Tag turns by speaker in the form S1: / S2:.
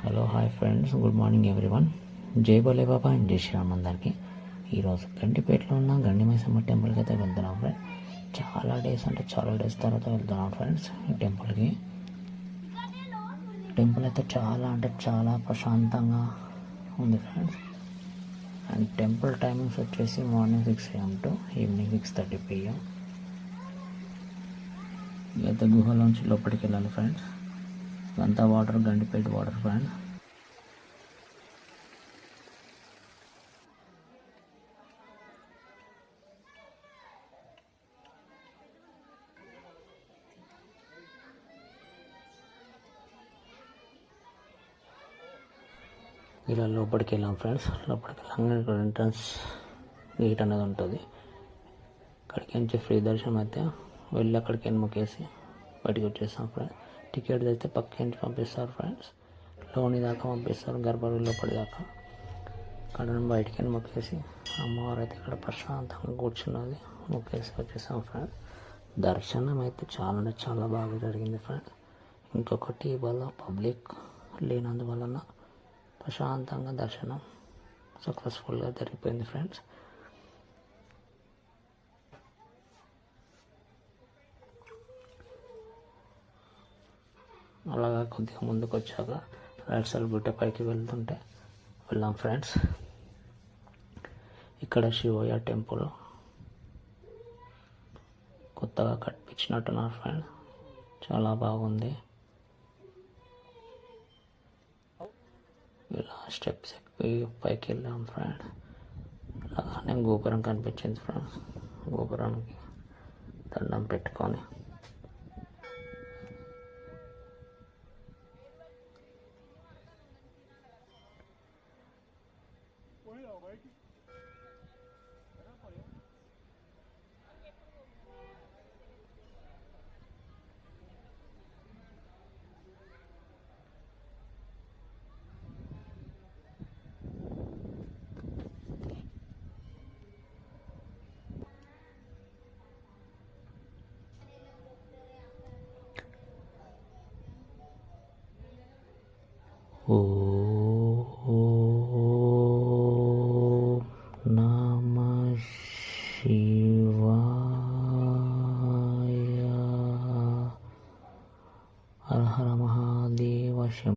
S1: Hello hi friends, good morning everyone. జై బోలే బాబా and జై శ్రీరామ్ అందరికీ. ఈరోజు గండిపేటలో ఉన్న గండి మైసమ్మ టెంపుల్కి అయితే వెళ్తున్నాం ఫ్రెండ్స్. చాలా డేస్ తర్వాత వెళ్తున్నాం ఫ్రెండ్స్ ఈ టెంపుల్కి. టెంపుల్ అయితే చాలా ప్రశాంతంగా ఉంది ఫ్రెండ్స్. అండ్ టెంపుల్ టైమింగ్స్ వచ్చేసి morning 6 AM to evening 6:30 PM. అయితే గుహలోంచి లోపలికి వెళ్ళాలి ఫ్రెండ్స్. ఇదంతా వాటర్, గండిపేట వాటర్ ఫ్రెండ్స్. ఇలా లోపలికి వెళ్ళాం ఫ్రెండ్స్. లోపలికి వెళ్ళాక ఇక్కడ ఎంట్రన్స్ గేట్ అనేది ఉంటుంది. అక్కడికి నుంచి ఫ్రీ దర్శనం అయితే వెళ్ళి అక్కడికి మొక్కేసి బయటికి వచ్చేస్తాం ఫ్రెండ్స్. టికెట్ అయితే పక్కింటి పంపిస్తారు ఫ్రెండ్స్. లోని దాకా పంపిస్తారు, గర్భగుడి లోపలి దాకా. అక్కడ బయటికి మొక్కేసి అమ్మవారు అయితే ఇక్కడ ప్రశాంతంగా కూర్చున్నది, మొక్కేసి వచ్చేసాం ఫ్రెండ్స్. దర్శనం అయితే చాలా బాగా జరిగింది ఫ్రెండ్స్. ఇంకొకటి ఇవాళ పబ్లిక్ లేనందువలన ప్రశాంతంగా దర్శనం సక్సెస్ఫుల్గా జరిగిపోయింది ఫ్రెండ్స్. అలాగా కొద్దిగా ముందుకు వచ్చాక రైట్ సైడ్ గుట్ట పైకి వెళ్ళాం ఫ్రెండ్స్. ఇక్కడ శివయ్య టెంపుల్ కొత్తగా కట్టించినట్టున్నారు ఫ్రెండ్స్. చాలా బాగుంది. ఇలా స్టెప్స్ ఎక్కి పైకి వెళ్ళాం ఫ్రెండ్స్. అలానే గోపురం కనిపించింది ఫ్రెండ్స్. గోపురానికి దండం పెట్టుకొని ఓ